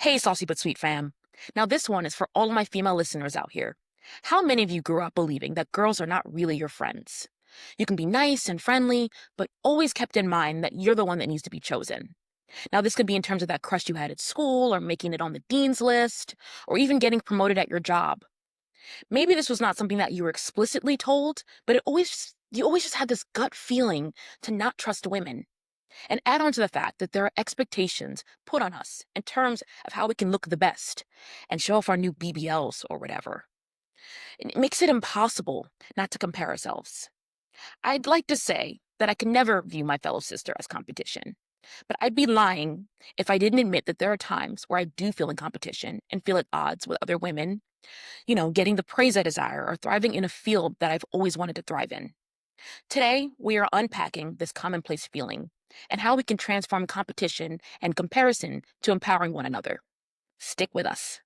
Hey, Saucy but Sweet fam. Now, this one is for all of my female listeners out here. How many of you grew up believing that girls are not really your friends? You can be nice and friendly, but always kept in mind that you're the one that needs to be chosen. Now, this could be in terms of that crush you had at school, or making it on the dean's list, or even getting promoted at your job. Maybe this was not something that you were explicitly told, but you always just had this gut feeling to not trust women. And add on to the fact that there are expectations put on us in terms of how we can look the best and show off our new BBLs or whatever. It makes it impossible not to compare ourselves. I'd like to say that I can never view my fellow sister as competition, but I'd be lying if I didn't admit that there are times where I do feel in competition and feel at odds with other women, getting the praise I desire or thriving in a field that I've always wanted to thrive in. Today, we are unpacking this commonplace feeling and how we can transform competition and comparison to empowering one another. Stick with us.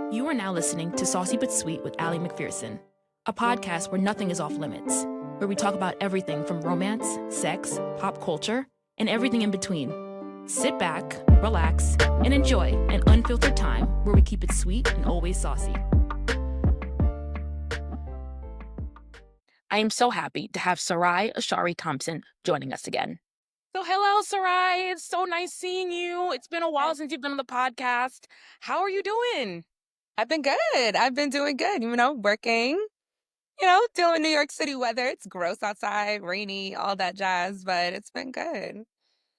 You are now listening to Saucy but Sweet with Ali McPherson, a podcast where nothing is off limits, where we talk about everything from romance, sex, pop culture, and everything in between. Sit back, relax, and enjoy an unfiltered time where we keep it sweet and always saucy. I am so happy to have Sarai Ashari Thompson joining us again. So hello, Sarai. It's so nice seeing you. It's been a while since you've been on the podcast. How are you doing? I've been good. I've been doing good, working, dealing with New York City weather. It's gross outside, rainy, all that jazz, but it's been good.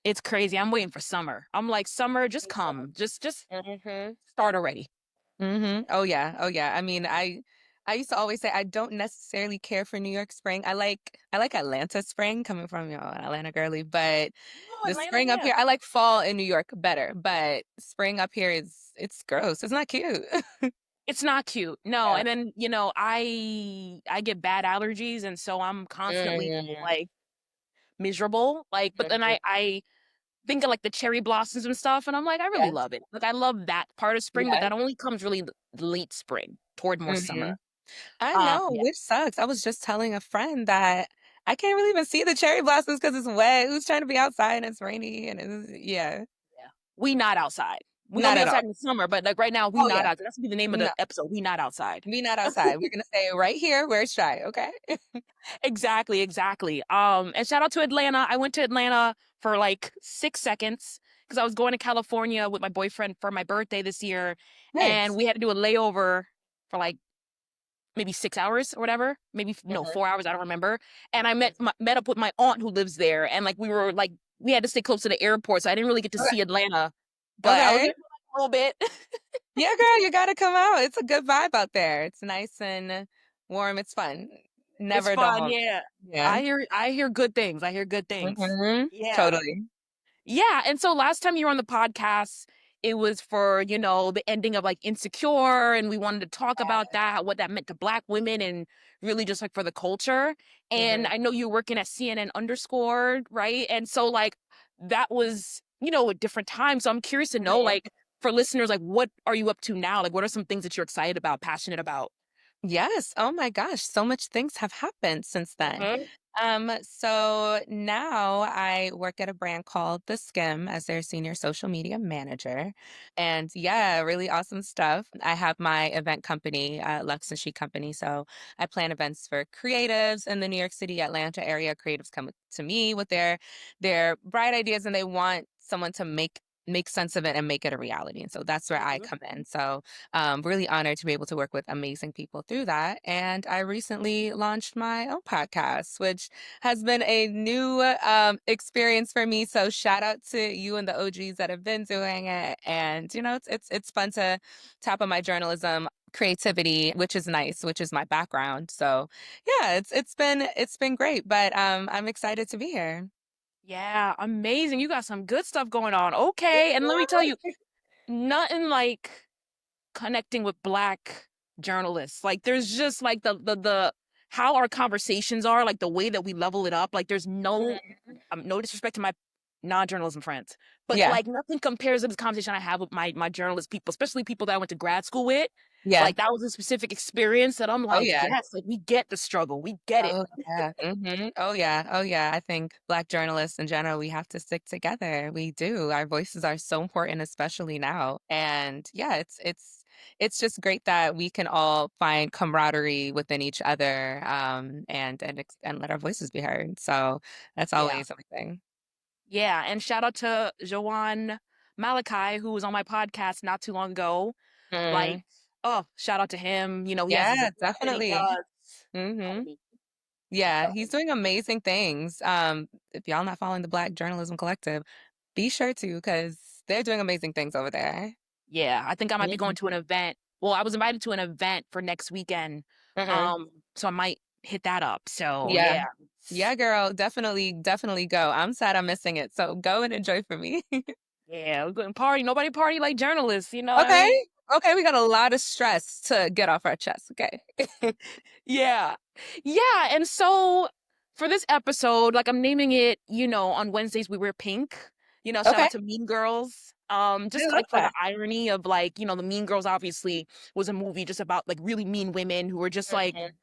It's crazy. I'm waiting for summer. I'm like, summer, just come. Just start already. Oh yeah. Oh yeah. I mean, I used to always say I don't necessarily care for New York spring. I like Atlanta spring coming from, an Atlanta girly, but Oh, the Atlanta, spring up yeah. here, I like fall in New York better, but spring up here it's gross. It's not cute. It's not cute. No. Yeah. And then, I get bad allergies, and so I'm constantly Mm, like miserable. Like, but then mhm. I think of like the cherry blossoms and stuff, and I'm like, I really Yes. love it. Like, I love that part of spring, but Yes. that only comes really late spring toward more Mhm. summer. I know, Yeah. which sucks. I was just telling a friend that I can't really even see the cherry blossoms because it's wet. Who's trying to be outside and it's rainy and yeah, Yeah. We not outside. We gonna not be at all. outside in the summer, but like right now, we Oh not yeah, outside. That's gonna be the name of no, the episode. We not outside. we not outside. We're gonna stay right here where it's dry. Okay. Exactly, exactly. And shout out to Atlanta. I went to Atlanta for like 6 seconds because I was going to California with my boyfriend for my birthday this year, and Nice. we had to do a layover for like maybe 6 hours or whatever. Maybe no, Mhm. 4 hours. I don't remember. And I met up with my aunt who lives there, and like we had to stay close to the airport, so I didn't really get to Okay. see Atlanta, but I was Okay. there for like a little bit. Yeah, girl, you gotta come out. It's a good vibe out there. It's nice and warm. It's fun. It's Never a dull fun, moment. yeah. Yeah. I hear good things. I hear good things. Yeah. Totally. Yeah. And so last time you were on the podcast, it was for, the ending of like Insecure, and we wanted to talk about that, what that meant to Black women, and really just like for the culture. And Mhm. I know you're working at CNN underscore, right? And so like that was, a different time. So I'm curious to know, Mhm. like, for listeners, like, what are you up to now? Like, what are some things that you're excited about, passionate about? Yes. Oh my gosh, so much things have happened since then. Mhm. So now I work at a brand called The Skim as their senior social media manager. And yeah, really awesome stuff. I have my event company, Lux and Chic Company. So I plan events for creatives in the New York City, Atlanta area. Creatives come to me with their bright ideas and they want someone to make sense of it and make it a reality. And so that's where I Mhm. come in. So really honored to be able to work with amazing people through that. And I recently launched my own podcast, which has been a new experience for me. So shout out to you and the OGs that have been doing it. And it's fun to tap on my journalism creativity, which is nice, which is my background. So yeah, it's been great. But I'm excited to be here. Yeah, amazing. You got some good stuff going on. Okay. And let me tell you, nothing like connecting with Black journalists. Like there's just like the how our conversations are, like the way that we level it up. Like there's no disrespect to my non-journalism friends, But Yeah. like nothing compares to this conversation I have with my journalist people, especially people that I went to grad school with. Yeah. Like that was a specific experience that I'm Oh, like, yeah. yes, like we get the struggle, we get it. Oh, yeah. Oh, yeah. Oh, yeah. I think Black journalists in general, we have to stick together. We do. Our voices are so important, especially now. And yeah, it's just great that we can all find camaraderie within each other, and let our voices be heard. So that's Yeah. always something. Yeah. And shout out to Jawan Malachi, who was on my podcast not too long ago. Like, Mm, oh, shout out to him. You know, he has his yeah, event that he definitely. does. Hmm. Pardon me. Yeah, So he's doing amazing things. If y'all not following the Black Journalism Collective, be sure to because they're doing amazing things over there. yeah, I think I might be Mhm. going to an event. Well, I was invited to an event for next weekend. Mhm. So I might hit that up. So Yeah. yeah. Yeah, girl, definitely, definitely go. I'm sad I'm missing it. So go and enjoy for me. Yeah, we're going to party. Nobody party like journalists, you know what I Okay. mean? Okay, we got a lot of stress to get off our chest. Okay. Yeah. Yeah, and so for this episode, like I'm naming it, you know, on Wednesdays we wear pink. You know, shout Okay. out to Mean Girls. I Just love like for the that. irony of like, you know, the Mean Girls obviously was a movie just about like really mean women who were just like Mhm.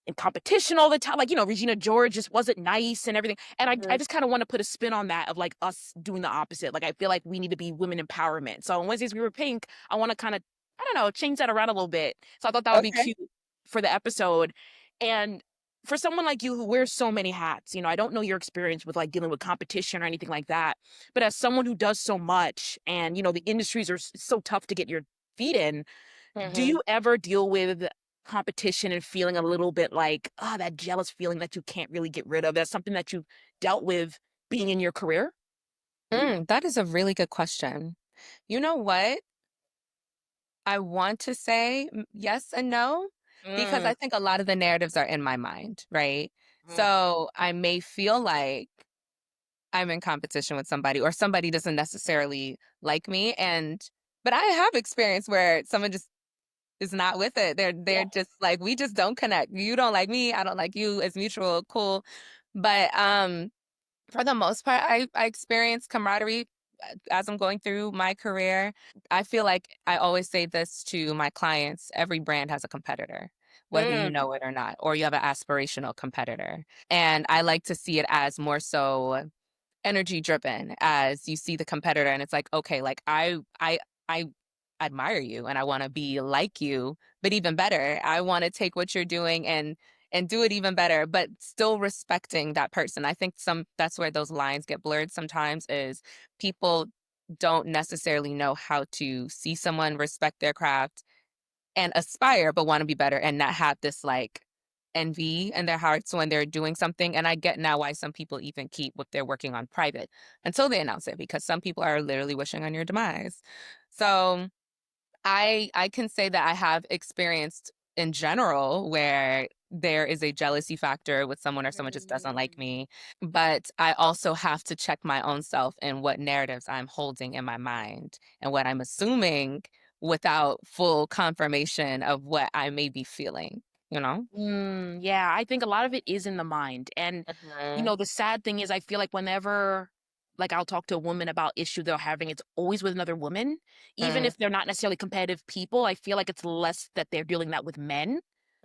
in competition all the time. Like, you know, Regina George just wasn't nice and everything. And I Mhm. just kind of want to put a spin on that of like us doing the opposite. Like, I feel like we need to be women empowerment. So on Wednesdays we were pink. I want to kind of, I don't know, change that around a little bit. So I thought that would be Okay. cute for the episode. And for someone like you who wears so many hats, you know, I don't know your experience with like dealing with competition or anything like that. But as someone who does so much and, you know, the industries are so tough to get your feet in, do Mhm. you ever deal with competition and feeling a little bit like, ah, that jealous feeling that you can't really get rid of? That's something that you've dealt with being in your career? That is a really good question. You know what? I want to say yes and no because Mm, I think a lot of the narratives are in my mind, right? mm, So I may feel like I'm in competition with somebody or somebody doesn't necessarily like me but I have experience where someone just is not with it. They're yeah. just like we just don't connect. You don't like me, I don't like you. It's mutual, cool. But for the most part, I experience camaraderie as I'm going through my career. I feel like I always say this to my clients, every brand has a competitor, whether you Mm, know it or not, or you have an aspirational competitor. And I like to see it as more so energy driven as you see the competitor and it's like, okay, like I admire you and I want to be like you, but even better, I want to take what you're doing and do it even better, but still respecting that person. I think some that's where those lines get blurred sometimes is people don't necessarily know how to see someone, respect their craft, and aspire but want to be better and not have this like envy in their hearts when they're doing something. And I get now why some people even keep what they're working on private until they announce it because some people are literally wishing on your demise. So I can say that I have experienced in general where there is a jealousy factor with someone or someone just doesn't like mm, me. But I also have to check my own self and what narratives I'm holding in my mind and what I'm assuming without full confirmation of what I may be feeling, you know? yeah, I think a lot of it is in the mind. And, you Mhm. know, the sad thing is, I feel like whenever, like, I'll talk to a woman about issue they're having, it's always with another woman. Even Mm, if they're not necessarily competitive people, I feel like it's less that they're dealing that with men.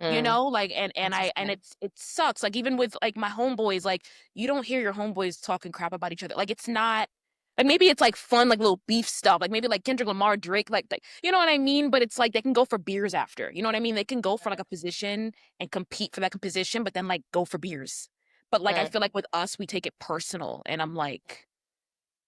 You mm. know, like, and Interesting. it sucks. Like, even with like my homeboys, like, you don't hear your homeboys talking crap about each other. Like, it's not. Like maybe it's like fun, like little beef stuff, like maybe like Kendrick Lamar, Drake, like you know what I mean. But it's like they can go for beers after, you know what I mean. They can go for like a position and compete for that position, but then like go for beers. But like I Mm, feel like with us, we take it personal, and I'm like,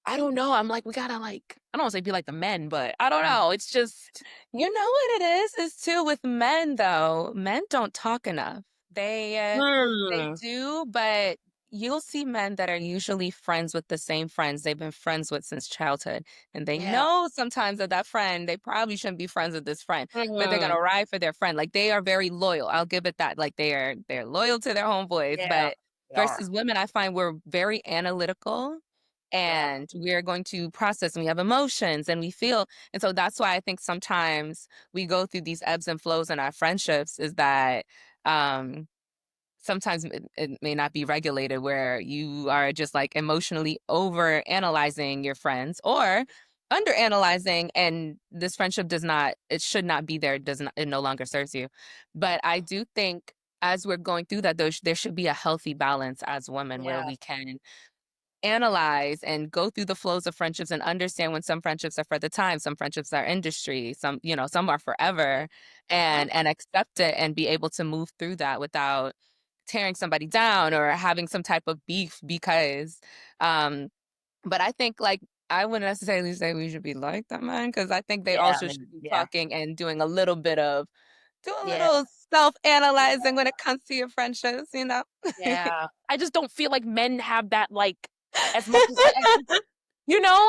I don't know. I'm like, we gotta like, I don't want to say be like the men, but I don't mm. know. It's just, You know what it is too with men though. Men don't talk enough. They hmm, do, but you'll see men that are usually friends with the same friends they've been friends with since childhood. And they yeah, know sometimes that that friend, they probably shouldn't be friends with this friend, but they're hmm, gonna ride for their friend. Like they are very loyal. I'll give it that. Like they're loyal to their homeboys. yeah, But they are, versus women, I find we're very analytical yeah, and we're going to process and we have emotions and we feel. And so that's why I think sometimes we go through these ebbs and flows in our friendships is that um sometimes it may not be regulated where you are just like emotionally over analyzing your friends or under analyzing, and this friendship does not, it should not be there, it does not, it no longer serves you. But I do think as we're going through that, there should be a healthy balance as women where Yeah. we can analyze and go through the flows of friendships and understand when some friendships are for the time, some friendships are industry, some, you know, some are forever, Mhm. and accept it and be able to move through that without tearing somebody down or having some type of beef because um but I think like I wouldn't necessarily say we should be like that, man, because I think they Yeah, also should be yeah, talking and doing a little bit of do a yeah, little self-analyzing when it comes to your friendships, you know? yeah. I just don't feel like men have that, like, as much as I just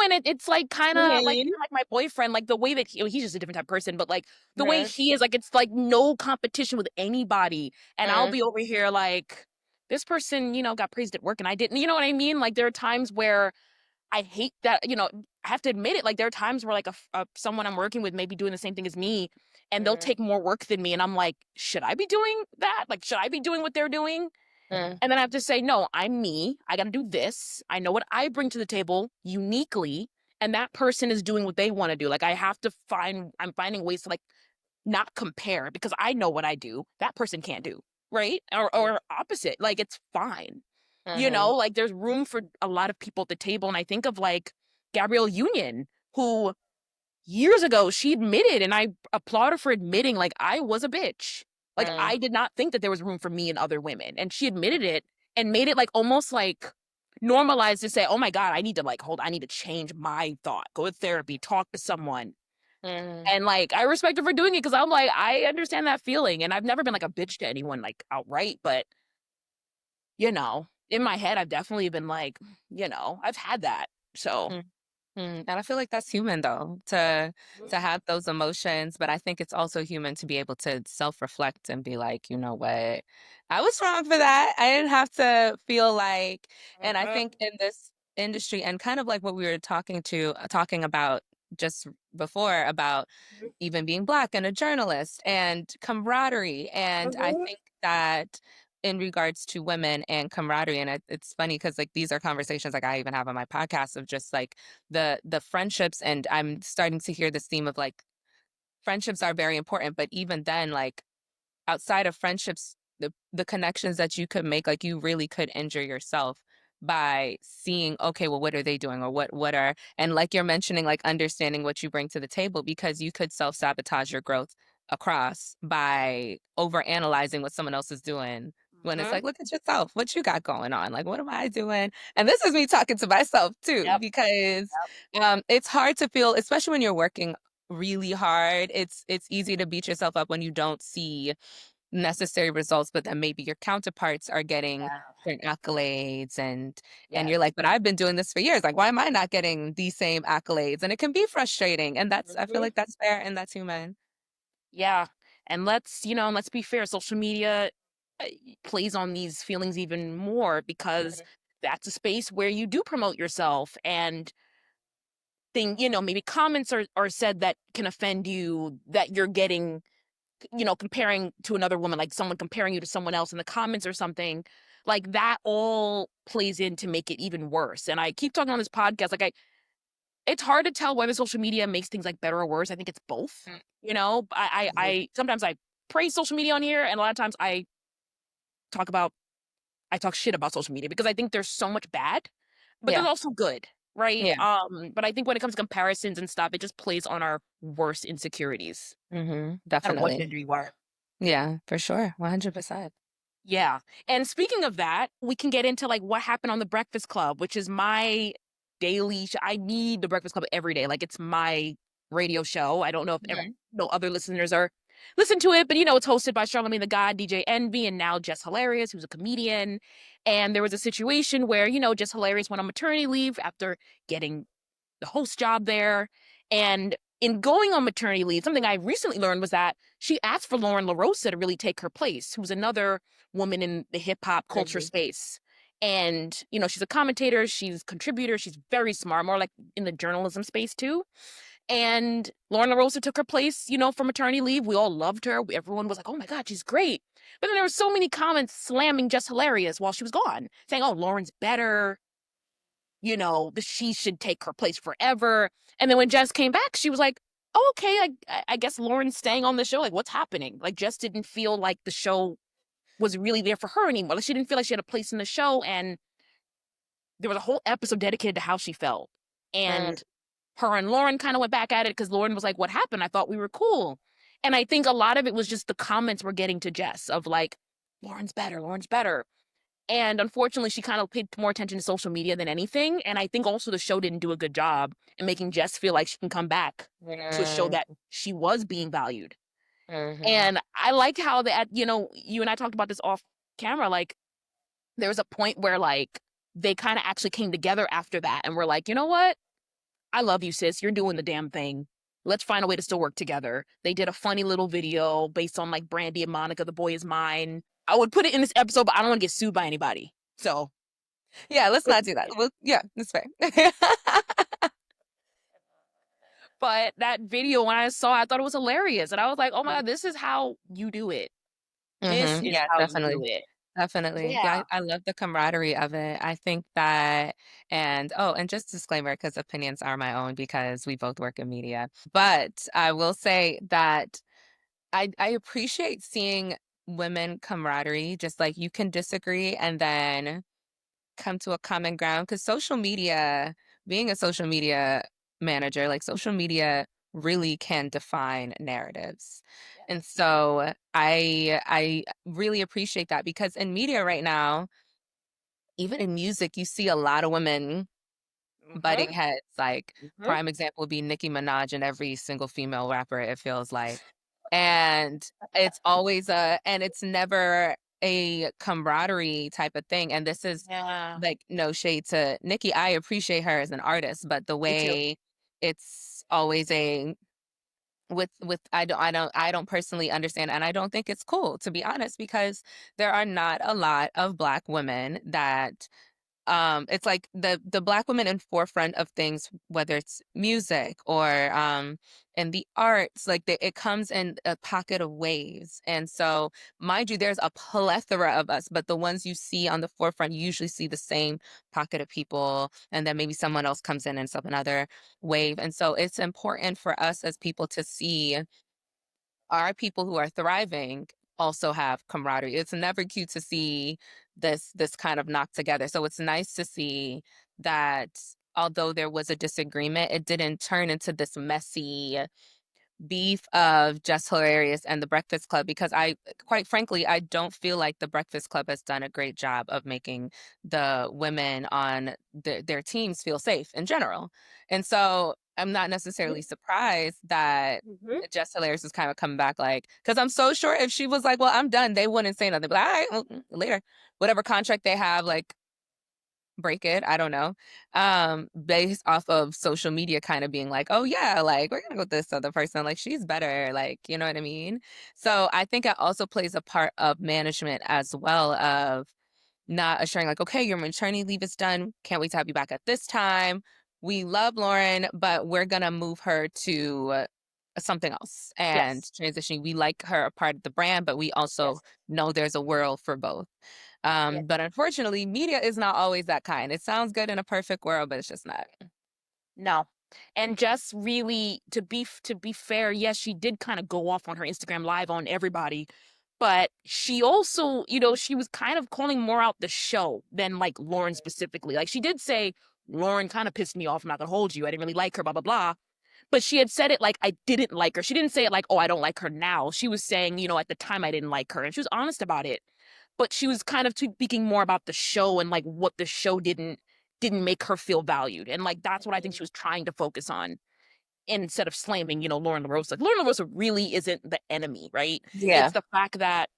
and it's, like, kinda like Mhm. even like my boyfriend, like, the way that he's just a different type of person, but, like, the way Mhm. he is, like, it's, like, no competition with anybody, and I'll be over here like, "This person, got praised at work and I didn't." You know what I mean? Like, there are times where I hate that, I have to admit it, like, there are times where, like, someone I'm working with may be doing the same thing as me, and they'll Mhm. take more work than me, and I'm like, "Should I be doing that? Like, should I be doing what they're doing?" Mhm. And then I have to say, "No, I'm me. I gotta do this. I know what I bring to the table uniquely, and that person is doing what they wanna do." Like, I'm finding ways to, like, not compare because I know what I do, that person can't do, right? Or opposite, like, it's fine. Mhm. Like, there's room for a lot of people at the table, and I think of, like, Gabrielle Union, who years ago, she admitted, and I applaud her for admitting, like, "I was a bitch." Like, Mhm. I did not think that there was room for me and other women, and she admitted it and made it, like, almost, like, normalized to say, "Oh my god, I need to change my thought, go to therapy, talk to someone." Mhm. And, like, I respect her for doing it because 'cause I'm like, I understand that feeling, and I've never been, like, a bitch to anyone, like, outright, but, in my head, I've definitely been like, I've had that, so. Mhm. And I feel like that's human though, to have those emotions, but I think it's also human to be able to self-reflect and be like, "You know what? I was wrong for that. I didn't have to feel like." And I Mhm, think in this industry and kind of like what we were talking about just before about mhm, even being Black and a journalist and camaraderie. And I mhm, think that in regards to women and camaraderie, and it's funny because like these are conversations like I even have on my podcast of just like the friendships, and I'm starting to hear this theme of like friendships are very important, but even then, like outside of friendships, the connections that you could make, like you really could injure yourself by seeing, okay, well, what are they doing, or what are, and like you're mentioning, like understanding what you bring to the table, because you could self-sabotage your growth across by over analyzing what someone else is doing. When it's mhm. like, look at yourself, what you got going on, like what am I doing? And this is me talking to myself too, Yep, because yep. it's hard to feel, especially when you're working really hard. It's easy to beat yourself up when you don't see necessary results, but then maybe your counterparts are getting Yeah, certain accolades, and yes. you're like, but I've been doing this for years. Like, why am I not getting these same accolades? And it can be frustrating. And that's, I feel Mhm. like that's fair and that's human. Yeah, and let's be fair, social media, uh, plays on these feelings even more because that's a space where you do promote yourself and maybe comments are said that can offend you, that you're getting, comparing to another woman, like someone comparing you to someone else in the comments or something, like that all plays in to make it even worse. And I keep talking on this podcast, like it's hard to tell whether social media makes things like better or worse. I think it's both. I sometimes I praise social media on here, and a lot of times talk about I talk shit about social media because I think there's so much bad, but there's Yeah. also good, right? Yeah. But I think when it comes to comparisons and stuff, it just plays on our worst insecurities, no matter what Definitely. gender you are. Yeah, for sure. 100%. Yeah. And speaking of that, we can get into like what happened on the Breakfast Club, which is my I need the Breakfast Club every day. Like it's my radio show. I don't know if Mhm. no other listeners are listen to it, but it's hosted by Charlamagne the God, DJ Envy, and now Jess Hilarious, who's a comedian. And there was a situation where, Jess Hilarious went on maternity leave after getting the host job there. And in going on maternity leave, something I recently learned was that she asked for Lauren LaRosa to really take her place, who's another woman in the hip hop culture Mhm. space. And, she's a commentator, she's a contributor, she's very smart, more like in the journalism space too. And Lauren LaRosa took her place, for maternity leave. We all loved her. Everyone was like, oh my God, she's great. But then there were so many comments slamming Jess Hilarious while she was gone, saying, oh, Lauren's better, she should take her place forever. And then when Jess came back, she was like, oh, okay, I guess Lauren's staying on the show. Like, what's happening? Like, Jess didn't feel like the show was really there for her anymore. Like, she didn't feel like she had a place in the show. And there was a whole episode dedicated to how she felt. Mm, And her and Lauren kind of went back at it because Lauren was like, what happened? I thought we were cool. And I think a lot of it was just the comments were getting to Jess of like, Lauren's better, Lauren's better. And unfortunately, she kind of paid more attention to social media than anything. And I think also the show didn't do a good job in making Jess feel like she can come back to a show mm, that she was being valued. mhm. And I like how that, you and I talked about this off camera. Like, there was a point where, like, they kind of actually came together after that and were like, you know what? I love you, sis. You're doing the damn thing. Let's find a way to still work together. They did a funny little video based on like Brandy and Monica, The Boy Is Mine. I would put it in this episode, but I don't want to get sued by anybody. So, Yeah, let's not do that. Well, yeah, that's fair. but that video, when I saw it, I thought it was hilarious. And I was like, oh my God, this is how you do it. This is Yeah, how you definitely. do it. Definitely. Yeah. Yeah, I love the camaraderie of it. I think that, and oh, and just disclaimer, because opinions are my own because we both work in media. But I will say that I appreciate seeing women camaraderie, just like you can disagree and then come to a common ground. Because social media, being a social media manager, like social media really can define narratives. And so I really appreciate that because in media right now, even in music, you see a lot of women Mm-hmm. butting heads. Like Mm-hmm. prime example would be Nicki Minaj and every single female rapper, it feels like. And it's always and it's never a camaraderie type of thing. And this is Yeah. like no shade to Nicki. I appreciate her as an artist, but the Me too. way it's always a with I don't personally understand and I don't think it's cool to be honest because there are not a lot of black women that it's like the black women in forefront of things whether it's music or in the arts like it comes in a pocket of waves and so mind you there's a plethora of us but the ones you see on the forefront you usually see the same pocket of people and then maybe someone else comes in and it's up another wave and so it's important for us as people to see our people who are thriving also have camaraderie. It's never cute to see this kind of knock together. So it's nice to see that although there was a disagreement, it didn't turn into this messy beef of Just Hilarious and The Breakfast Club because quite frankly, I don't feel like The Breakfast Club has done a great job of making the women on their teams feel safe in general. And so I'm not necessarily surprised that Mm-hmm. Just Hilarious is kind of coming back like, because I'm so sure if she was like, well, I'm done, they wouldn't say nothing. But all right, well, later, whatever contract they have, like break it, I don't know, based off of social media kind of being like, "Oh, yeah, like, we're gonna go with this other person, like, she's better," like, you know what I mean? So, I think it also plays a part of management as well of not assuring like, "Okay, your maternity leave is done, can't wait to have you back at this time. We love Lauren, but we're gonna move her to something else and Yes. transitioning. We like her a part of the brand, but we also Yes. know there's a world for both." Yes. But unfortunately, media is not always that kind. It sounds good in a perfect world, but it's just not. No. And just really to be fair, yes, she did kind of go off on her Instagram live on everybody, but she also, she was kind of calling more out the show than like Lauren specifically. Like she did say Lauren kind of pissed me off. I'm not gonna hold you. I didn't really like her, blah blah blah. But she had said it like I didn't like her. She didn't say it like, oh, I don't like her now. She was saying, at the time I didn't like her, and she was honest about it. But she was kind of speaking more about the show and like what the show didn't make her feel valued. And like that's what I think she was trying to focus on instead of slamming, Lauren LaRosa. Like Lauren LaRosa really isn't the enemy, right? It's Yeah. the fact that,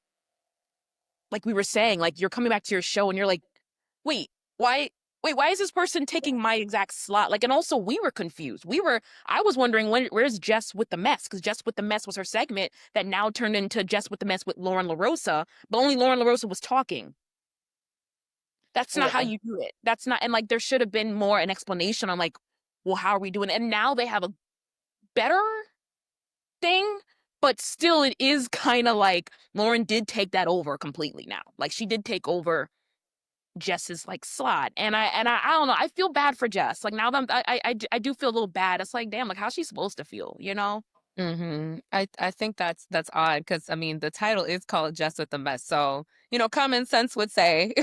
like we were saying, like you're coming back to your show and you're like, wait, why why is this person taking my exact slot? Like, and also we were confused. I was wondering where's Jess with the mess? Because Jess with the mess was her segment that now turned into Jess with the mess with Lauren LaRosa, but only Lauren LaRosa was talking. That's not how Yeah. you do it. That's not, and like there should have been more an explanation on like, well, how are we doing it? And now they have a better thing, but still it is kind of like Lauren did take that over completely now. Like she did take over Jess's like slot. And I don't know, I feel bad for Jess. Like now that I do feel a little bad. It's like, damn, like how's she supposed to feel, you know? I think that's odd because I mean the title is called Jess with the Mess. So, common sense would say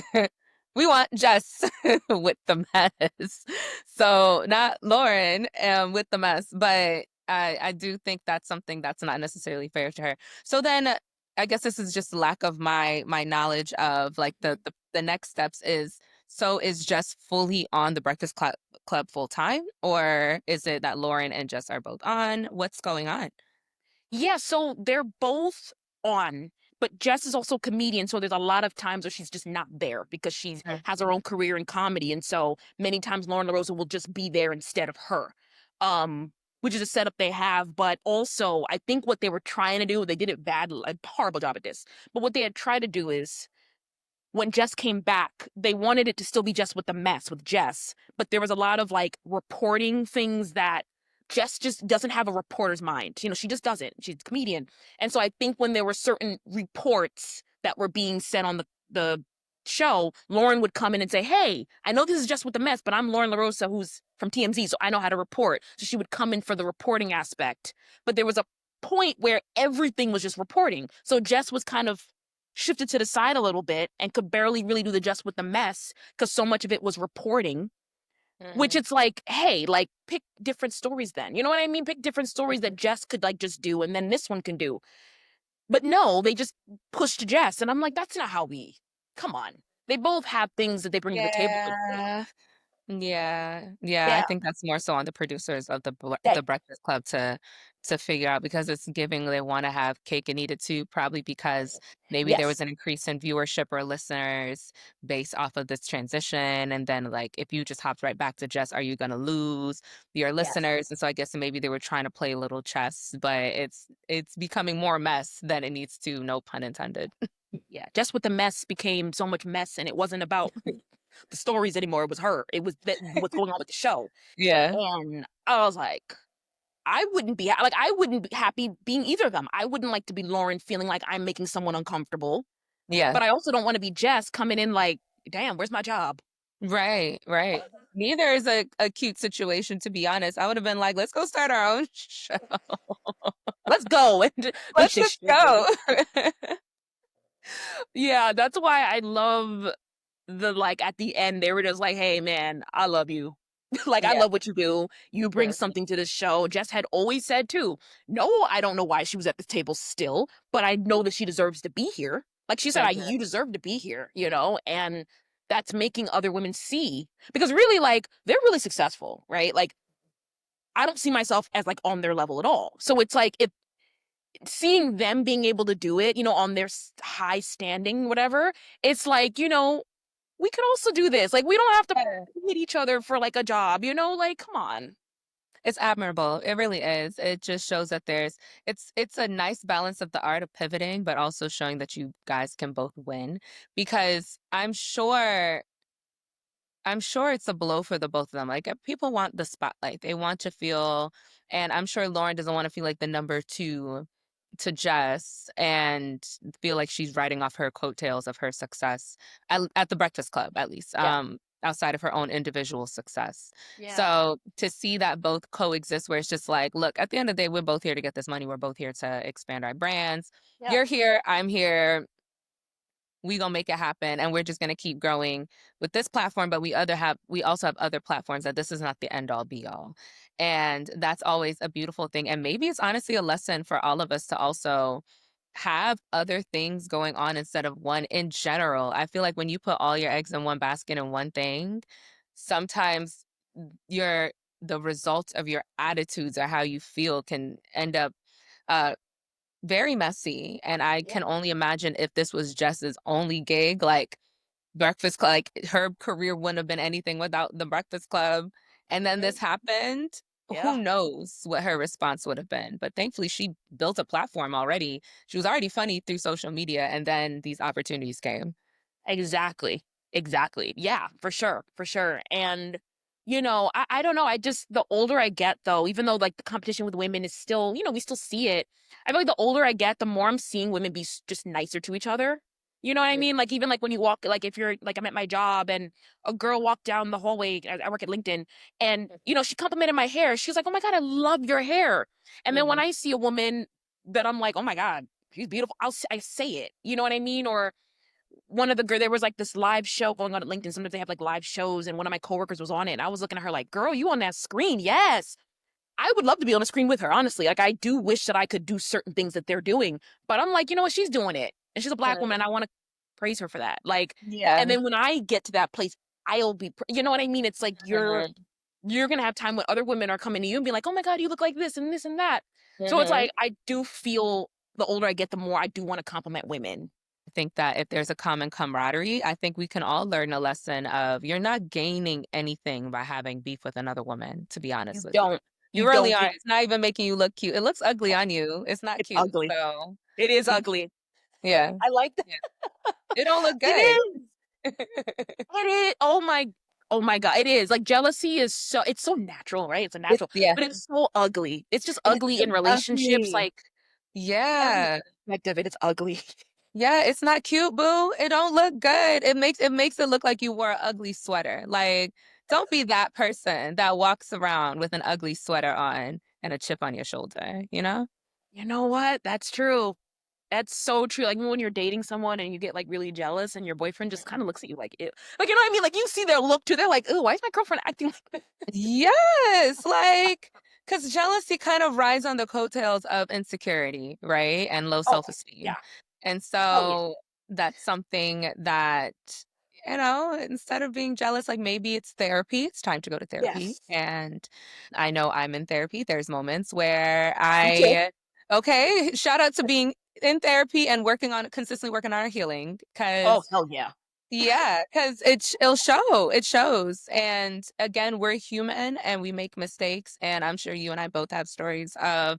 we want Jess with the mess. So not Lauren with the mess, but I do think that's something that's not necessarily fair to her. So then I guess this is just lack of my knowledge of like the next steps is so is Jess fully on the Club full time, or is it that Lauren and Jess are both on? What's going on? Yeah, so they're both on, but Jess is also a comedian, so there's a lot of times where she's just not there because she Mm. has her own career in comedy, and so many times Lauren LaRosa will just be there instead of her. Which is a setup they have, but also I think what they were trying to do, they did it bad, a horrible job at this. But what they had tried to do is when Jess came back, they wanted it to still be just with the mess with Jess, but there was a lot of like reporting things that Jess just doesn't have a reporter's mind. You know, she just doesn't. She's a comedian. And so I think when there were certain reports that were being said on the show, Lauren would come in and say, "Hey, I know this is just with the mess, but I'm Lauren LaRosa, who's from TMZ, so I know how to report." So she would come in for the reporting aspect. But there was a point where everything was just reporting. So Jess was kind of shifted to the side a little bit and could barely really do the just with the mess because so much of it was reporting, which Mhm. it's like, hey, like pick different stories then. You know what I mean? Pick different stories that Jess could like just do and then this one can do. But no, they just pushed Jess. And I'm like, that's not how we, come on. They both have things that they bring to the table. Yeah. Yeah. I Yeah. think that's more so on the producers of That, the Breakfast Club to figure out because it's giving they want to have cake and eat it too, probably because maybe there was yes. an increase in viewership or listeners based off of this transition. And then like if you just hopped right back to Jess, are you gonna lose your Yes. listeners? And so I guess maybe they were trying to play a little chess, but it's becoming more mess than it needs to, no pun intended. Yeah. Just with the mess became so much mess and it wasn't about the stories anymore. It was her. It was what's going on with the show. Yeah. And I was like, I wouldn't be like I wouldn't be happy being either of them. I wouldn't like to be Lauren feeling like I'm making someone uncomfortable, Yeah. but I also don't want to be Jess coming in like, damn, where's my job? Right, right. Neither is a cute situation, to be honest. I would have been like, let's go start our own show. Let's go and do Let's shit just straight. go. Yeah, that's why I love the like at the end they were just like, hey man, I love you. Like I Yeah, love what you do. You bring yeah, something to the show. Jess had always said too, no, I don't know why she was at this table still, but I know that she deserves to be here. Like she said, definitely. you deserve to be here, you know, and that's making other women see because really like they're really successful, right? Like I don't see myself as like on their level at all. So it's like if seeing them being able to do it, you know, on their high standing, whatever, it's like, you know, we could also do this. Like, we don't have to Yeah. hit each other for like a job, you know? Like, come on. It's admirable. It really is. It just shows that it's a nice balance of the art of pivoting, but also showing that you guys can both win. Because I'm sure it's a blow for the both of them. Like people want the spotlight. They want to feel, and I'm sure Lauren doesn't want to feel like the number two to Jess and feel like she's riding off her coattails of her success at the Breakfast Club, at least, Yeah. outside of her own individual success. Yeah. So to see that both coexist, where it's just like, look, at the end of the day, we're both here to get this money. We're both here to expand our brands. Yeah. You're here, I'm here, we gonna make it happen and we're just gonna keep growing with this platform, but we also have other platforms that this is not the end all be all. And that's always a beautiful thing, and maybe it's honestly a lesson for all of us to also have other things going on instead of one in general. I feel like when you put all your eggs in one basket in one thing, sometimes your the results of your attitudes or how you feel can end up uh very messy, and I Yeah. can only imagine if this was Jess's only gig, like Breakfast Club, like her career wouldn't have been anything without the Breakfast Club. And then this True. happened. Who Yeah. knows what her response would have been? But thankfully, she built a platform already. She was already funny through social media, and then these opportunities came. Exactly. Exactly. Yeah, for sure. For sure. And I don't know. The older I get though, even though like the competition with women is still, we still see it. I feel like the older I get, the more I'm seeing women be just nicer to each other. You know what I mean? Like even like when you walk, like if you're like I'm at my job and a girl walked down the hallway, I work at LinkedIn, and she complimented my hair. She was like, "Oh my God, I love your hair." And then when Mhm. I see a woman that I'm like, "Oh my God, she's beautiful," I say it. You know what I mean? Or one of the girl there was like this live show going on at LinkedIn. Sometimes they have like live shows, and one of my coworkers was on it. And I was looking at her like, "Girl, you on that screen? Yes." I would love to be on a screen with her, honestly. Like I do wish that I could do certain things that they're doing, but I'm like, you know what? She's doing it, and she's a black woman, and I want to praise her for that. Like, and Yeah. then when I get to that place, I'll be, you know what I mean? It's like Mhm. you're gonna have time when other women are coming to you and be like, "Oh my God, you look like this and that." So it's Mhm. like I do feel the older I get, the more I do want to compliment women. I think that if there's a common camaraderie, I think we can all learn a lesson of you're not gaining anything by having beef with another woman, to be honest You with you. don't, You you really don't. aren't. It's not even making you look cute. It looks ugly on you. It's not It's cute. ugly. So, It is y- ugly. yeah. I like that. Yeah. It don't look It good. is. It is. Oh my God. It is. Like jealousy is it's so natural, right? It's a It's natural, yeah. but it's so ugly. It's just It's ugly so in relationships. ugly. Like every Yeah. aspect of it, it's ugly. Yeah, it's not cute, boo. It don't look good. It makes it look like you wore an ugly sweater. Like, don't be that person that walks around with an ugly sweater on and a chip on your shoulder, you know? You know what? That's true. That's so true. Like when you're dating someone and you get like really jealous and your boyfriend just kind of looks at you like, ew. Like, you know what I mean? Like you see their look too. They're like, "Oh, why is my girlfriend acting like this?" Yes, like, because jealousy kind of rides on the coattails of insecurity, right? And low Oh, yeah. self-esteem. And Hell yeah. so that's something that, instead of being jealous, like maybe it's therapy. It's time to go to therapy. Yes. And I know I'm in therapy. There's moments where Me too. okay, shout out to being in therapy and consistently working on our healing. Oh, Because hell yeah. yeah, because it'll show. It shows. And again, we're human and we make mistakes. And I'm sure you and I both have stories of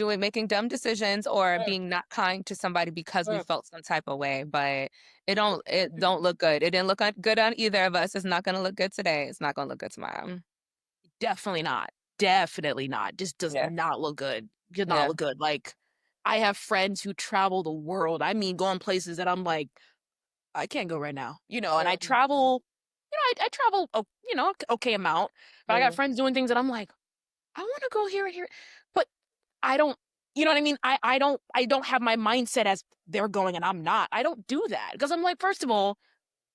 making dumb decisions or Mm, being not kind to somebody because we mm. felt some type of way. But it don't look good. It didn't look good on either of us. It's not gonna look good today. It's not gonna look good tomorrow. Definitely not. Definitely not. Just does Yeah. not look good. Did not Yeah. look good. Like, I have friends who travel the world. I mean, going places that I'm like, I can't go right now. And I Mhm. travel, I travel, okay amount. But I got Mhm. friends doing things that I'm like, I want to go here and here. But I don't, you know what I mean? I don't have my mindset as they're going and I'm not. I don't do that because I'm like, first of all,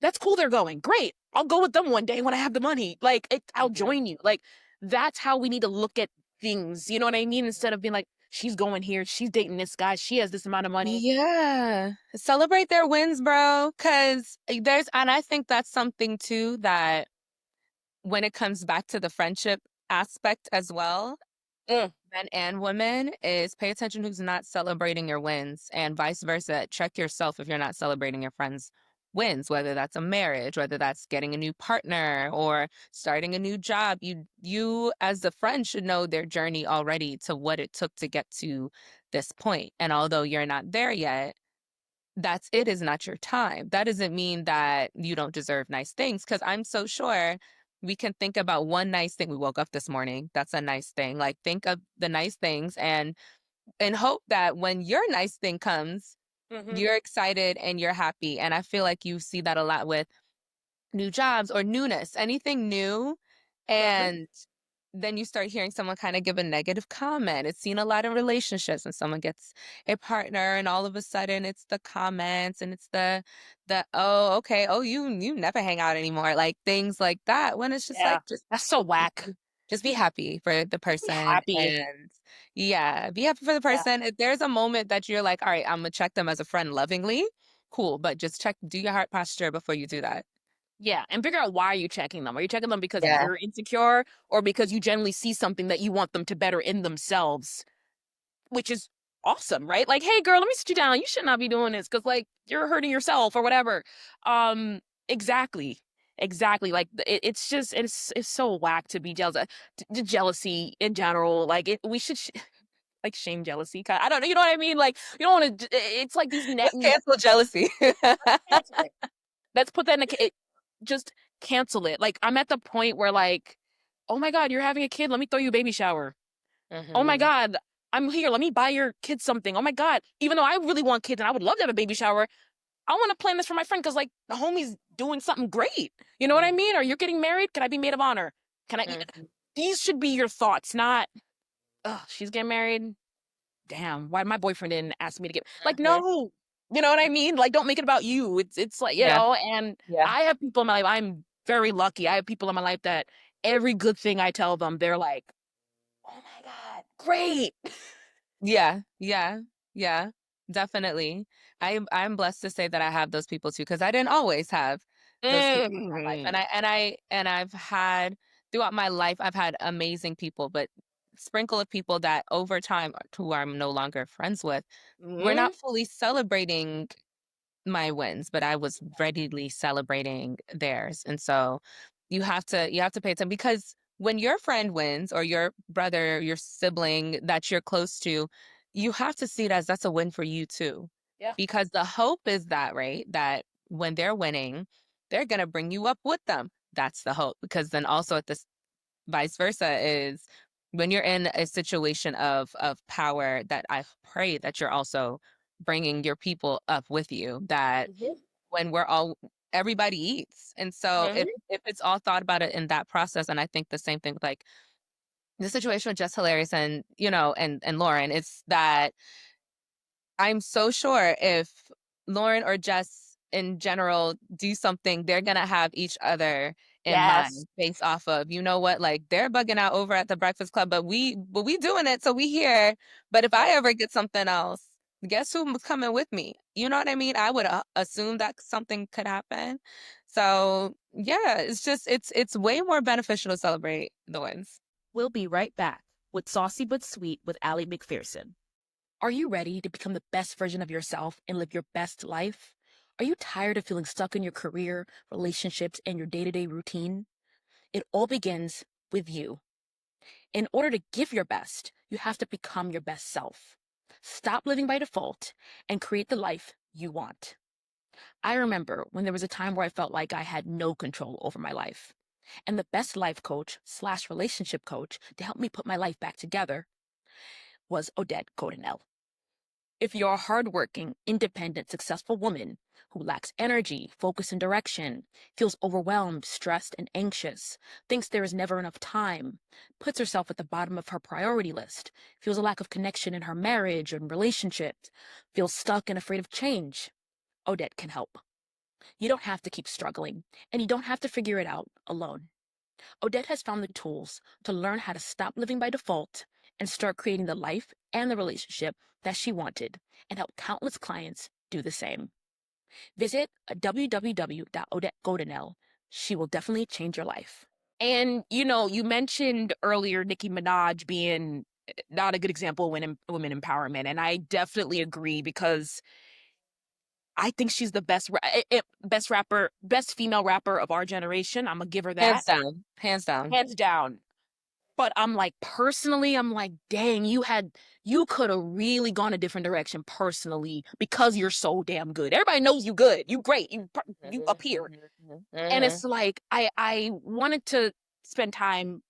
that's cool they're going. Great. I'll go with them one day when I have the money. Like I'll Mhm. join you. Like that's how we need to look at things. You know what I mean? Instead of being like, she's going here, she's dating this guy, she has this amount of money. Yeah. Celebrate their wins, bro. And I think that's something too that when it comes back to the friendship aspect as well, Mm, men and women, is pay attention who's not celebrating your wins and vice versa. Check yourself if you're not celebrating your friends' wins, whether that's a marriage, whether that's getting a new partner or starting a new job. You as the friend should know their journey already to what it took to get to this point. And although you're not there yet, it is not your time. That doesn't mean that you don't deserve nice things because I'm so sure we can think about one nice thing. We woke up this morning. That's a nice thing. Like think of the nice things and hope that when your nice thing comes, mm-hmm, you're excited and you're happy. And I feel like you see that a lot with new jobs or newness, anything new. mm-hmm. And then you start hearing someone kind of give a negative comment. It's seen a lot of relationships when someone gets a partner and all of a sudden it's the comments and it's the oh okay oh you never hang out anymore like things like that when it's just Yeah. like just That's so just whack. be, just be happy for the Be person happy. and yeah be happy for the Yeah. person if there's a moment that you're like all right I'm gonna check them as a friend lovingly cool but just do your heart posture before you do that. Yeah. And figure out why are you checking them? Are you checking them because Yeah. you're insecure or because you generally see something that you want them to better in themselves? Which is awesome, right? Like, hey girl, let me sit you down. You should not be doing this because like you're hurting yourself or whatever. Um, exactly. Exactly. Like it's just it's so whack to be jealous. Jealousy in general, like we should like shame jealousy. I don't know. You know what I mean? Like you don't want to. It's like these net. Let's cancel jealousy. Cancel it. Let's put that in a. Just cancel it. Like I'm at the point where like, oh my God, you're having a kid. Let me throw you a baby shower. Oh my Mm-hmm. God, I'm here. Let me buy your kid something. Oh my God. Even though I really want kids and I would love to have a baby shower, I want to plan this for my friend because like the homie's doing something great. You know what I mean? Or you're getting married? Can I be maid of honor? Can I? Mm-hmm. These should be your thoughts, not, oh, she's getting married. Damn, why my boyfriend didn't ask me to get like Mm-hmm. no. You know what I mean? Like don't make it about you. It's like, Yeah. and Yeah. I have people in my life. I'm very lucky. I have people in my life that every good thing I tell them, they're like, "Oh my God, great." Yeah, yeah, yeah, definitely. I'm blessed to say that I have those people too, because I didn't always have those people in my life. Mm. And I've had throughout my life, I've had amazing people, but sprinkle of people that over time who I'm no longer friends with, we're Mm. not fully celebrating my wins, but I was readily celebrating theirs. And so you have to pay attention because when your friend wins or your brother, your sibling that you're close to, you have to see it as that's a win for you too. Yeah. Because the hope is that, right? That when they're winning, they're gonna bring you up with them. That's the hope. Because then also at this vice versa is when you're in a situation of power that I pray that you're also bringing your people up with you that Mhm. when we're all everybody eats. And so if Mhm. if it's all thought about it in that process, and I think the same thing with like the situation with Just Hilarious and and Lauren, it's that I'm so sure if Lauren or Jess in general do something, they're gonna have each other in Yes. mind based off of, you know what, like they're bugging out over at the Breakfast Club, but we doing it, so we here. But if I Yep. ever get something else, guess who's coming with me? You know what I mean? I would assume that something could happen. So yeah, it's way more beneficial to celebrate the wins. We'll be right back with Saucy but Sweet with Ali McPherson. Are you ready to become the best version of yourself and live your best life? Are you tired of feeling stuck in your career, relationships, and your day to day routine? It all begins with you. In order to give your best, you have to become your best self. Stop living by default and create the life you want. I remember when there was a time where I felt like I had no control over my life. And the best life coach slash relationship coach to help me put my life back together was Odette Codenell. If you're a hardworking, independent, successful woman who lacks energy, focus, and direction, feels overwhelmed, stressed, and anxious, thinks there is never enough time, puts herself at the bottom of her priority list, feels a lack of connection in her marriage and relationships, feels stuck and afraid of change, Odette can help. You don't have to keep struggling, and you don't have to figure it out alone. Odette has found the tools to learn how to stop living by default and start creating the life and the relationship that she wanted and help countless clients do the same. Visit www.odettegodinel. She will definitely change your life. And you mentioned earlier Nicki Minaj being not a good example of women empowerment, and I definitely agree because I think she's the best rapper, best female rapper of our generation. I'm gonna give her Hands that, down. Hands down. hands down. But I'm like, personally, I'm like, dang, you could have really gone a different direction personally because you're so damn good. Everybody knows you good. You great. You Mhm, up here. mhm, And mhm. it's like I wanted to spend time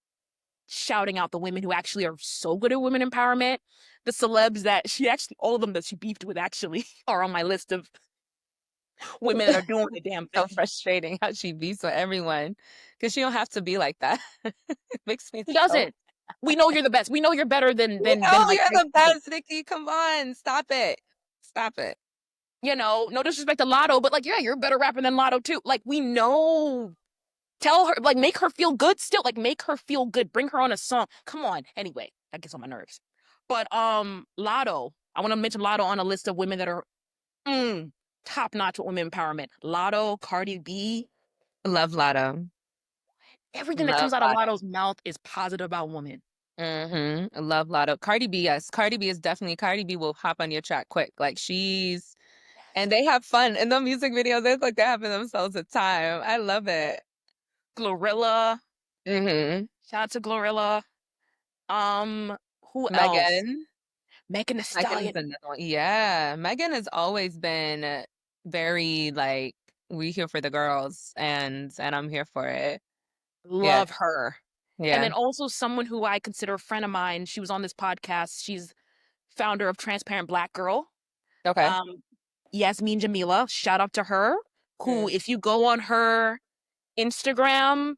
shouting out the women who actually are so good at women empowerment. The celebs that she actually all of them that she beefed with actually are on my list of women that are doing the damn So thing. frustrating how she beats with everyone because she don't have to be like that. It makes me She so. doesn't. We know you're the best. We know you're better than than Oh, like you're most the people. best, Nikki. Come on, stop it, stop it. No disrespect to Lotto, but like, yeah, you're a better rapper than Lotto too. Like, we know. Tell her, like, make her feel good still. Like, make her feel good. Bring her on a song. Come on. Anyway, that gets on my nerves. But Lotto. I want to mention Lotto on a list of women that are top notch with women empowerment. Lotto, Cardi B. Love Lotto. Everything that Love comes out of Lotto. Lotto's mouth is positive about women. Love Lotto. Cardi B, yes. Cardi B is definitely Cardi B will hop on your track quick. Like she's and they have fun in the music videos. They look like they're having themselves a time. I love it. Glorilla. Mm-hmm. Shout out to Glorilla. Um, who else? Megan. Megan Thee Megan is Stallion. another one. Yeah. Megan has always been very like we here for the girls, and I'm here for it. Yeah. Love her. And Yeah. then also someone who I consider a friend of mine. She was on this podcast. She's founder of Transparent Black Girl. Okay. Um, Yasmin Jamila. Shout out to her. Who, Mm, if you go on her Instagram,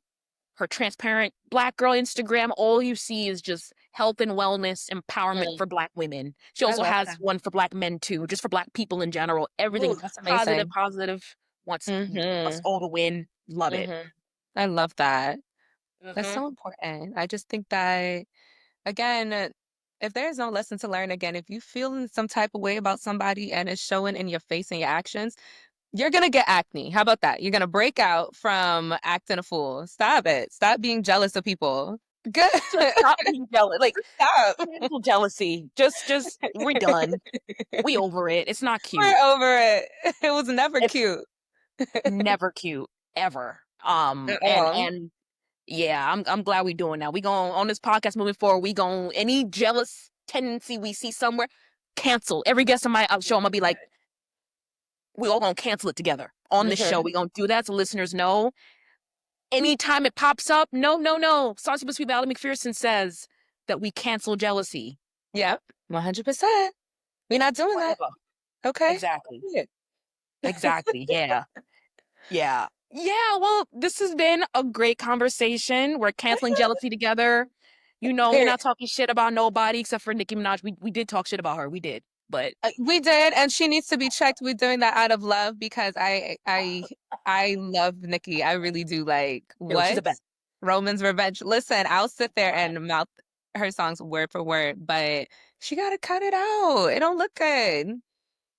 her Transparent Black Girl Instagram, all you see is just health and wellness empowerment mm. for Black women. She I also love has that. one for Black men too, just for Black people in general. Ooh, Everything that's positive, amazing. positive. Wants us Mhm. all to win. Love it. Mhm. I love that. That's Hmm. so important. I just think that again, if there's no lesson to learn, again, if you feel in some type of way about somebody and it's showing in your face and your actions, you're gonna get acne. How about that? You're gonna break out from acting a fool. Stop it. Stop being jealous of people. Good. Just stop being jealous. Like Stop. cancel jealousy. Just we're done. We over it. It's not cute. We're over it. It was never It's cute never cute ever. at And all. yeah, I'm glad we doing that. We going on this podcast moving forward. We going any jealous tendency we see somewhere, cancel. Every guest on my show, I'm gonna be like, we all gonna cancel it together on this show. Mhm. We gonna do that so listeners know. Anytime it pops up, no, no, no. Saucy but Sweet by Ali McPherson says that we cancel jealousy. Yep. 100%. We're not doing that. Forever. Okay. Exactly. Period. Exactly. Yeah. Yeah. Yeah. Well, this has been a great conversation. We're canceling jealousy together. You know, we're Period. not talking shit about nobody except for Nicki Minaj. We did talk shit about her. We did. But We did, and she needs to be checked. We're doing that out of love because I love Nikki. I really do. Like yo, she's what? the best. Roman's Revenge. Listen, I'll sit there and mouth her songs word for word, but she gotta cut it out. It don't look good.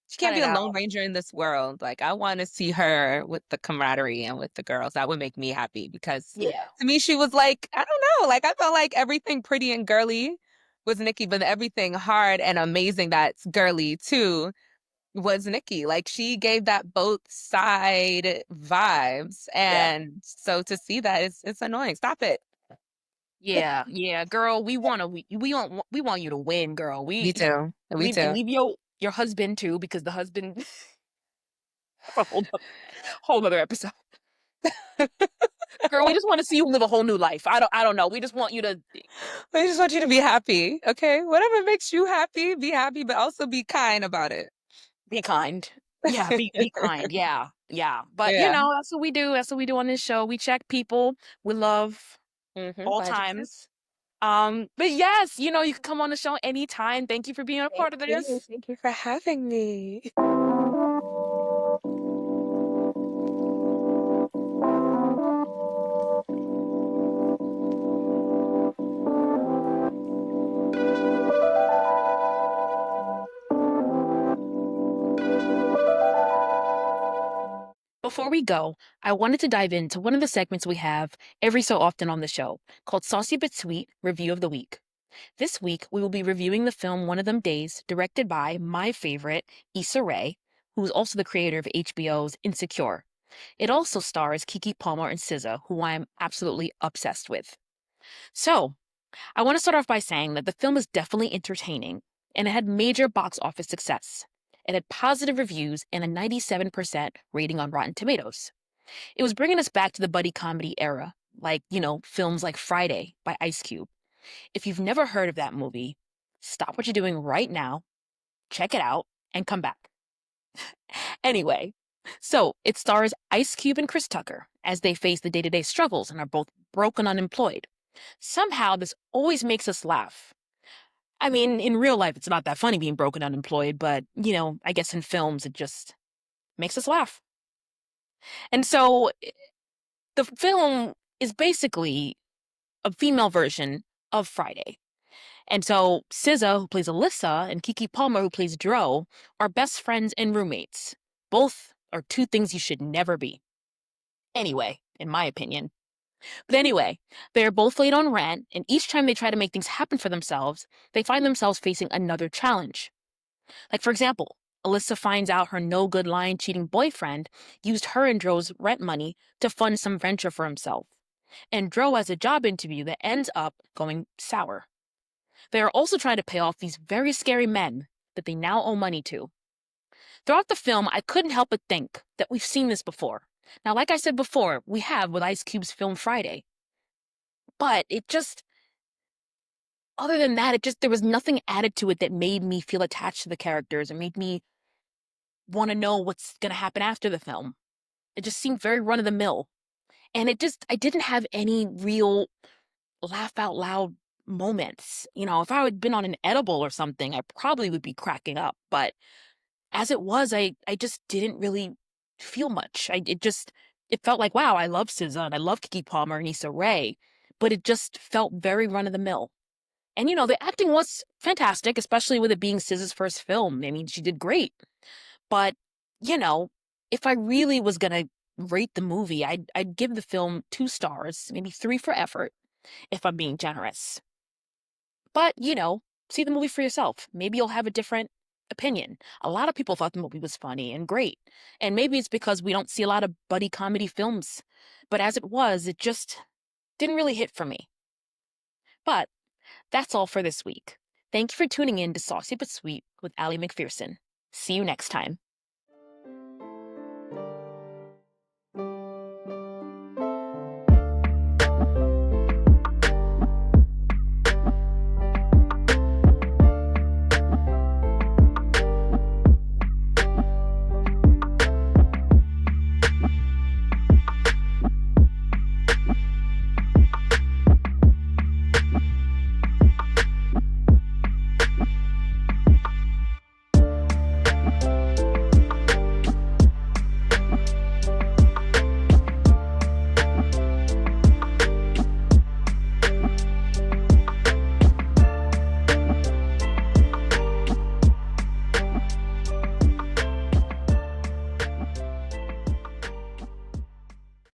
She Cut can't be it a lone out. ranger in this world. Like I want to see her with the camaraderie and with the girls. That would make me happy because Yeah. to me she was like, I don't know, like I felt like everything pretty and girly was Nikki, but everything hard and amazing that's girly too was Nikki. Like she gave that both side vibes. Yeah. And so to see that it's annoying. Stop it. Yeah. Yeah. Girl, we want you to win, girl. Me too. Me too. Leave your husband too, because the husband a whole other episode. Girl, we just want to see you live a whole new life. I don't know. We just want you to I just want you to be happy. Okay. Whatever makes you happy, be happy, but also be kind about it. be kind. Yeah, be kind. Yeah. Yeah. But you Yeah. know, that's what we do. That's what we do on this show. We check people with love Mm-hmm. all 100%. times. But yes, you know, you can come on the show anytime. Thank you for being a Thank part of you. this. Thank you for having me. Before we go, I wanted to dive into one of the segments we have every so often on the show called Saucy But Sweet Review of the Week. This week, we will be reviewing the film One of Them Days, directed by my favorite, Issa Rae, who is also the creator of HBO's Insecure. It also stars Keke Palmer and SZA, who I am absolutely obsessed with. So, I want to start off by saying that the film is definitely entertaining, and it had major box office success. It had positive reviews and a 97% rating on Rotten Tomatoes. It was bringing us back to the buddy comedy era, like, you know, films like Friday by Ice Cube. If you've never heard of that movie, stop what you're doing right now, check it out, and come back. Anyway, so it stars Ice Cube and Chris Tucker as they face the day to day struggles and are both broke and unemployed. Somehow, this always makes us laugh. I mean, in real life, it's not that funny being broke and unemployed, but, you know, I guess in films, it just makes us laugh. And so the film is basically a female version of Friday. And so SZA, who plays Alyssa, and Keke Palmer, who plays Dro, are best friends and roommates. Both are two things you should never be. Anyway, in my opinion. But anyway, they are both late on rent, and each time they try to make things happen for themselves, they find themselves facing another challenge. Like, for example, Alyssa finds out her no good lying cheating boyfriend used her and Dro's rent money to fund some venture for himself. And Dro has a job interview that ends up going sour. They are also trying to pay off these very scary men that they now owe money to. Throughout the film, I couldn't help but think that we've seen this before. Now, like I said before, we have with Ice Cube's film Friday. But it just, other than that, there was nothing added to it that made me feel attached to the characters and made me want to know what's going to happen after the film. It just seemed very run of the mill. And I didn't have any real laugh out loud moments. If I had been on an edible or something, I probably would be cracking up. But as it was, I just didn't really feel much. It felt like, wow, I love SZA and I love Kiki Palmer and Issa Rae, but it just felt very run of the mill. And the acting was fantastic, especially with it being SZA's first film. I mean, she did great. But, you know, if I really was gonna rate the movie, I'd give the film 2 stars, maybe 3 for effort, if I'm being generous. But, see the movie for yourself. Maybe you'll have a different opinion. A lot of people thought the movie was funny and great. And maybe it's because we don't see a lot of buddy comedy films. But as it was, it just didn't really hit for me. But that's all for this week. Thank you for tuning in to Saucy but Sweet with Ali McPherson. See you next time.